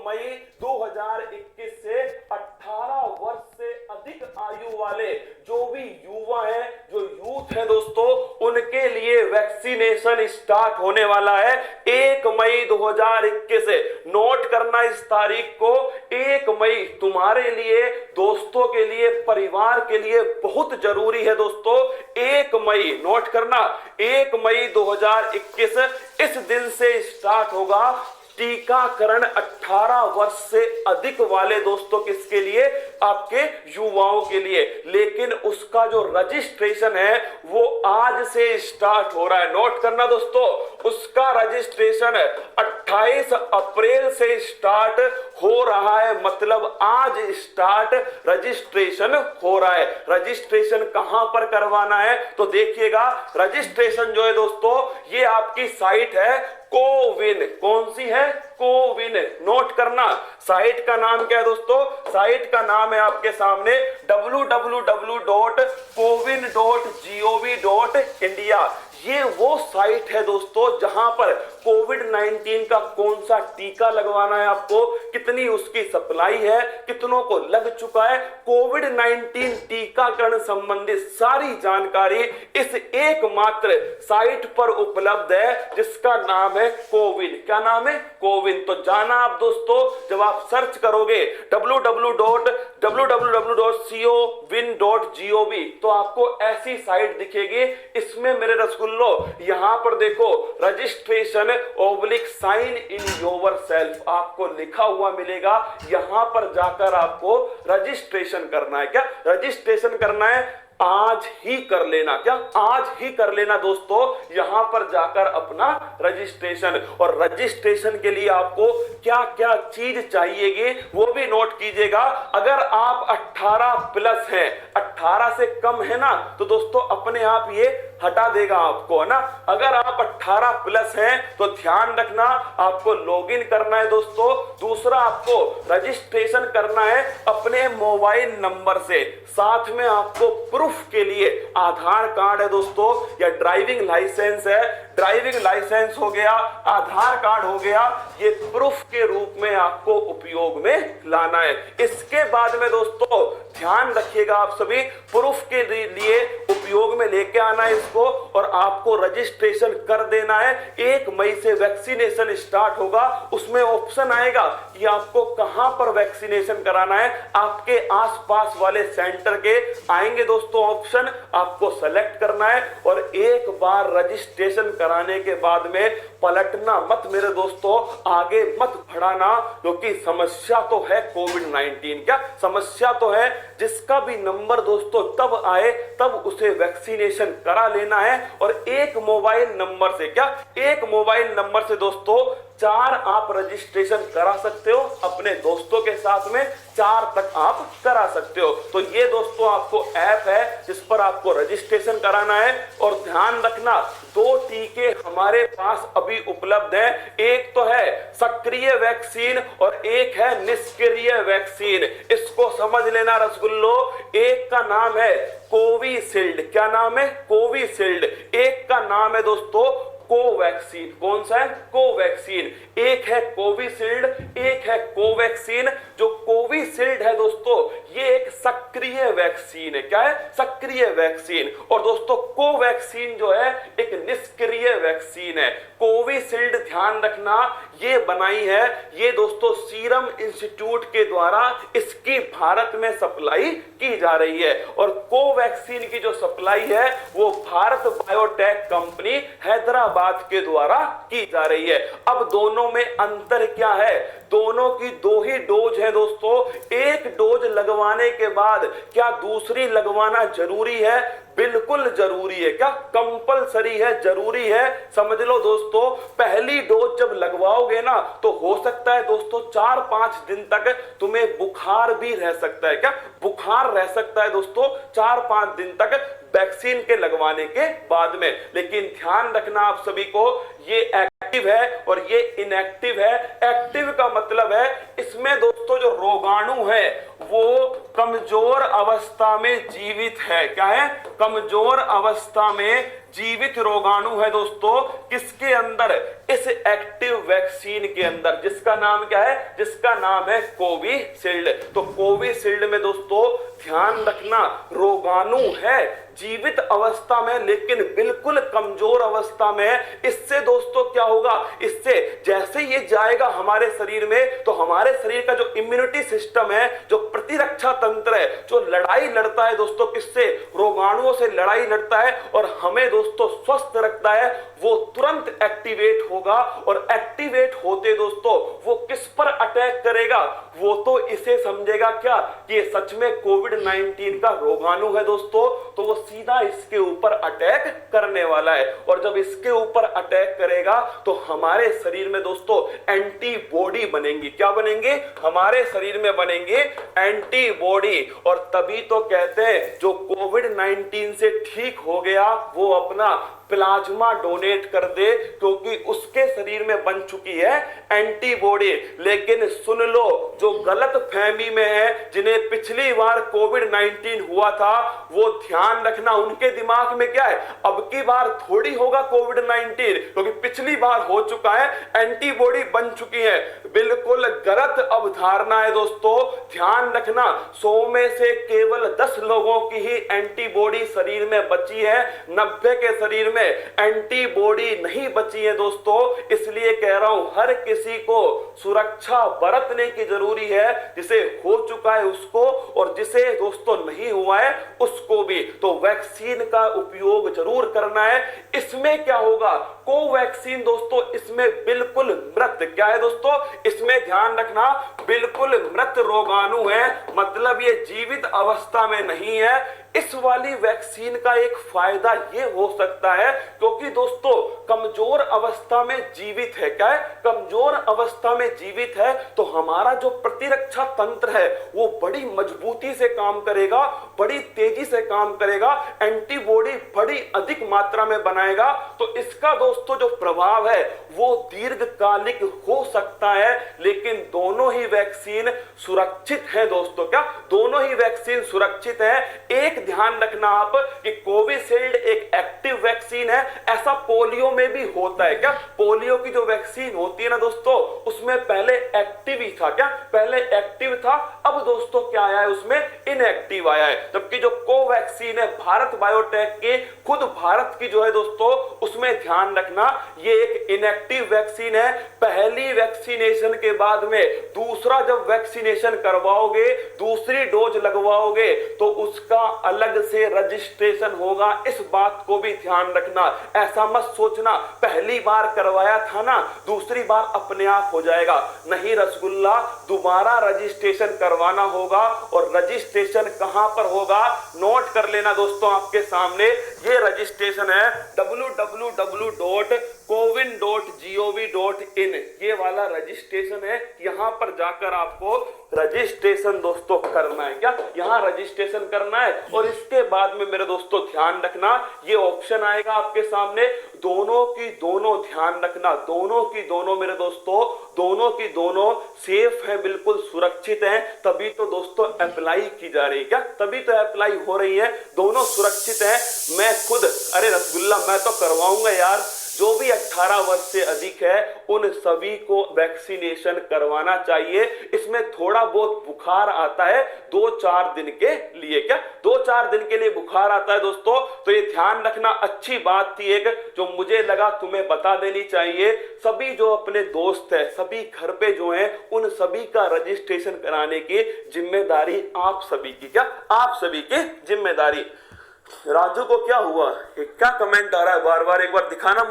मई 2021 से 18 वर्ष से अधिक आयु वाले जो भी युवा हैं, जो यूथ है दोस्तों, उनके लिए वैक्सीनेशन स्टार्ट होने वाला है 1 मई 2021 से। नोट करना इस तारीख को, 1 मई तुम्हारे लिए, दोस्तों के लिए, परिवार के लिए बहुत जरूरी है दोस्तों। 1 मई नोट करना, 1 मई 2021 इस दिन से स्टार्ट होगा टीकाकरण 18 वर्ष से अधिक वाले दोस्तों, किसके लिए? आपके युवाओं के लिए। लेकिन उसका जो रजिस्ट्रेशन है वो आज से स्टार्ट हो रहा है। नोट करना दोस्तों, उसका रजिस्ट्रेशन 28 अप्रैल से स्टार्ट हो रहा है, मतलब आज स्टार्ट रजिस्ट्रेशन हो रहा है। रजिस्ट्रेशन कहां पर करवाना है तो देखिएगा, रजिस्ट्रेशन जो है दोस्तों, ये आपकी साइट है कोविन। कौन सी है? कोविन। नोट करना, साइट का नाम क्या है दोस्तों? साइट का नाम है आपके सामने www.cowin.gov.india। ये वो साइट है दोस्तों जहां पर कोविड-19 का कौन सा टीका लगवाना है आपको, कितनी उसकी सप्लाई है, कितनों को लग चुका है, कोविड-19 टीकाकरण संबंधित सारी जानकारी इस एकमात्र साइट पर उपलब्ध है जिसका नाम है कोविन। क्या नाम है? कोविन। तो जाना आप दोस्तों, जब आप सर्च करोगे www.cowin.gov तो आपको ऐसी साइट दिखेगी। इसमें मेरे रसगुल्लो यहां पर देखो, रजिस्ट्रेशन / इन योर सेल्फ आपको लिखा हुआ मिलेगा। यहां पर जाकर आपको रजिस्ट्रेशन करना है। क्या रजिस्ट्रेशन करना है? आज ही कर लेना। क्या आज ही कर लेना दोस्तों, यहां पर जाकर अपना रजिस्ट्रेशन। और रजिस्ट्रेशन के लिए आपको क्या क्या चीज चाहिएगी वो भी नोट कीजिएगा। अगर आप 18 प्लस हैं, 18 से कम है ना, तो दोस्तों अपने आप ये हटा देगा आपको, है ना। अगर आप 18 प्लस हैं तो ध्यान रखना, आपको लॉगिन करना है दोस्तों। दूसरा, आपको रजिस्ट्रेशन करना है अपने मोबाइल नंबर से। साथ में आपको प्रूफ के लिए आधार कार्ड है दोस्तों, या ड्राइविंग लाइसेंस है। ड्राइविंग लाइसेंस हो गया, आधार कार्ड हो गया, ये प्रूफ के रूप में आपको उपयोग में लाना है। इसके बाद में दोस्तों ध्यान रखिएगा, आप सभी प्रूफ के लिए उपयोग में लेके आना है इसको, और आपको रजिस्ट्रेशन कर देना है। 1 मई से वैक्सीनेशन स्टार्ट होगा। उसमें ऑप्शन आएगा कि आपको कहां पर वैक्सीनेशन कराना है। आपके आसपास वाले सेंटर के आएंगे दोस्तों ऑप्शन, आपको सेलेक्ट करना है। और एक बार रजिस्ट्रेशन कराने के बाद में पलटना मत मेरे दोस्तों, आगे मत बढ़ाना, क्योंकि समस्या तो है कोविड-19। क्या समस्या तो है? जिसका भी नंबर दोस्तों तब आए तब उसे वैक्सीनेशन करा लेना है। और एक मोबाइल नंबर से, क्या एक मोबाइल नंबर से दोस्तों 4 आप रजिस्ट्रेशन करा सकते हो अपने दोस्तों के साथ में, 4 तक आप करा सकते हो। तो ये दोस्तों आपको ऐप है जिस पर आपको रजिस्ट्रेशन कराना है। और ध्यान रखना, 2 टीके हमारे पास अभी उपलब्ध हैं। एक तो है सक्रिय वैक्सीन और एक है निष्क्रिय वैक्सीन। इसको समझ लेना रसगुल्लो। एक का नाम है कोविशील्ड। क्या नाम है? कोविशील्ड। एक का नाम है दोस्तों कोवैक्सीन। कौन सा है? कोवैक्सीन। एक है कोविशील्ड, एक है कोवैक्सीन। जो कोविशील्ड है दोस्तों, ये एक सक्रिय वैक्सीन है। क्या है? सक्रिय वैक्सीन। और दोस्तों कोवैक्सीन जो है एक निष्क्रिय वैक्सीन है। कोविशील्ड ध्यान रखना, ये बनाई है, ये दोस्तों सीरम इंस्टीट्यूट के द्वारा इसकी भारत में सप्लाई की जा रही है। और कोवैक्सीन की जो सप्लाई है वो भारत बायोटेक कंपनी हैदराबाद के द्वारा की जा रही है। अब दोनों में अंतर क्या है? दोनों की 2 ही डोज है दोस्तों। एक डोज लगवाने के बाद क्या दूसरी लगवाना जरूरी है? बिल्कुल जरूरी है। क्या कंपलसरी है? जरूरी है। समझ लो दोस्तों, पहली डोज जब लगवाओगे ना तो हो सकता है दोस्तों 4-5 दिन तक तुम्हें बुखार भी रह सकता है। क्या बुखार रह सकता है दोस्तों 4-5 दिन तक वैक्सीन के लगवाने के बाद में। लेकिन ध्यान रखना आप सभी को, ये एक्टिव है और ये इनएक्टिव है। एक्टिव का मतलब है इसमें दोस्तों जो रोगाणु है वो कमजोर अवस्था में जीवित है। क्या है? कमजोर अवस्था में जीवित रोगाणु है दोस्तों। किसके अंदर? इस एक्टिव वैक्सीन के अंदर, जिसका नाम क्या है? जिसका नाम है कोविशील्ड। तो कोविशील्ड में दोस्तों ध्यान रखना, रोगाणु है जीवित अवस्था में लेकिन बिल्कुल कमजोर अवस्था में। इससे दोस्तों क्या होगा? इससे जैसे ये जाएगा हमारे शरीर में तो हमारे शरीर का जो इम्यूनिटी सिस्टम है, जो प्रतिरक्षा तंत्र है, जो लड़ाई लड़ता है दोस्तों, किससे? रोगाणुओं से लड़ाई लड़ता है और हमें दोस्तों स्वस्थ रखता है, वो तुरंत एक्टिवेट होगा। और एक्टिवेट होते दोस्तों वो किस पर अटैक करेगा? वो तो इसे समझेगा क्या कि ये सच में कोविड-19 का रोगाणु है दोस्तों, तो वो सीधा इसके ऊपर अटैक करने वाला है। और जब इसके ऊपर अटैक करेगा तो हमारे शरीर में दोस्तों एंटीबॉडी बनेंगी। क्या बनेंगे? हमारे शरीर में बनेंगे एंटीबॉडी। और तभी तो कहते हैं जो कोविड-19 से ठीक हो गया वो अपना प्लाज्मा डोनेट कर दे, क्योंकि उसके शरीर में बन चुकी है एंटीबॉडी। लेकिन सुन लो, जो गलत फहमी में है, जिन्हें पिछली बार कोविड-19 हुआ था, वो ध्यान रखना उनके दिमाग में क्या है? अब की बार थोड़ी होगा कोविड-19, क्योंकि पिछली बार हो चुका है, एंटीबॉडी बन चुकी है। बिल्कुल गलत अवधारणा है दोस्तों। ध्यान रखना 100 में से केवल 10 लोगों की ही एंटीबॉडी शरीर में बची है, 90 के शरीर में एंटीबॉडी नहीं बची है दोस्तों। इसलिए कह रहा हूं हर किसी को सुरक्षा बरतने की जरूरी है, जिसे हो चुका है उसको और जिसे दोस्तों नहीं हुआ है उसको भी। तो वैक्सीन का उपयोग जरूर करना है। इसमें क्या होगा? कोवैक्सीन दोस्तों इसमें बिल्कुल मृत, क्या है दोस्तों? इसमें ध्यान रखना बिल्कुल मृत रोगाणु है, मतलब ये जीवित अवस्था में नहीं है। इस वाली वैक्सीन का एक फायदा ये हो सकता है क्योंकि दोस्तों कमजोर अवस्था में जीवित है। क्या है? कमजोर अवस्था में जीवित है तो हमारा जो प्रतिरक्षा तंत्र है वो बड़ी मजबूती से काम करेगा, बड़ी तेजी से काम करेगा, एंटीबॉडी बड़ी अधिक मात्रा में बनाएगा। तो इसका दोस्तों जो प्रभाव है वो दीर्घकालिक हो सकता है। लेकिन दोनों ही वैक्सीन सुरक्षित है दोस्तों। क्या? दोनों ही वैक्सीन सुरक्षित है। एक ध्यान रखना आप कि कोविशील्ड एक एक्टिव वैक्सीन है। ऐसा पोलियो में भी होता है। क्या? पोलियो की जो वैक्सीन होती है ना दोस्तों, उसमें पहले एक्टिव ही था। क्या? पहले एक्टिव था, अब दोस्तों क्या आया है? उसमें इनएक्टिव आया है। जबकि जो कोवैक्सीन है भारत बायोटेक की, खुद भारत की जो है दोस्तों, उसमें ध्यान रखना ये एक इनएक्टिव वैक्सीन है। पहली वैक्सीनेशन के बाद में दूसरा जब वैक्सीनेशन करवाओगे, दूसरी डोज लगवाओगे तो उसका अलग से रजिस्ट्रेशन होगा। इस बात को भी ध्यान रखना। ऐसा मत सोचना पहली बार करवाया था ना, दूसरी बार अपने आप हो जाएगा। नहीं रसगुल्ला, दोबारा रजिस्ट्रेशन करवाना होगा। और रजिस्ट्रेशन कहां पर होगा? नोट कर लेना दोस्तों, आपके सामने ये रजिस्ट्रेशन है www.cowin.gov.in। ये वाला रजिस्ट्रेशन है। यहां पर जाकर आपको रजिस्ट्रेशन दोस्तों करना है। क्या? यहां रजिस्ट्रेशन करना है। और इसके बाद में मेरे दोस्तों ध्यान रखना ये ऑप्शन आएगा आपके सामने, दोनों की दोनों, ध्यान रखना दोनों की दोनों मेरे दोस्तों, दोनों की दोनों सेफ है, बिल्कुल सुरक्षित है। तभी तो दोस्तों अप्लाई की जा रही है। क्या? तभी तो अप्लाई हो रही है। दोनों सुरक्षित है। मैं खुद, अरे रसगुल्ला मैं तो करवाऊंगा यार, जो भी 18 वर्ष से अधिक है उन सभी को वैक्सीनेशन करवाना चाहिए। इसमें थोड़ा बहुत बुखार आता है 2-4 दिन के लिए। क्या? 2-4 दिन के लिए बुखार आता है दोस्तों, तो ये ध्यान रखना। अच्छी बात थी एक जो मुझे लगा तुम्हें बता देनी चाहिए। सभी जो अपने दोस्त है, सभी घर पे जो है, उन सभी का रजिस्ट्रेशन कराने की जिम्मेदारी आप सभी की। क्या? आप सभी की जिम्मेदारी। राजू को क्या हुआ? क्या कमेंट आ रहा है बार बार? एक बार दिखाना।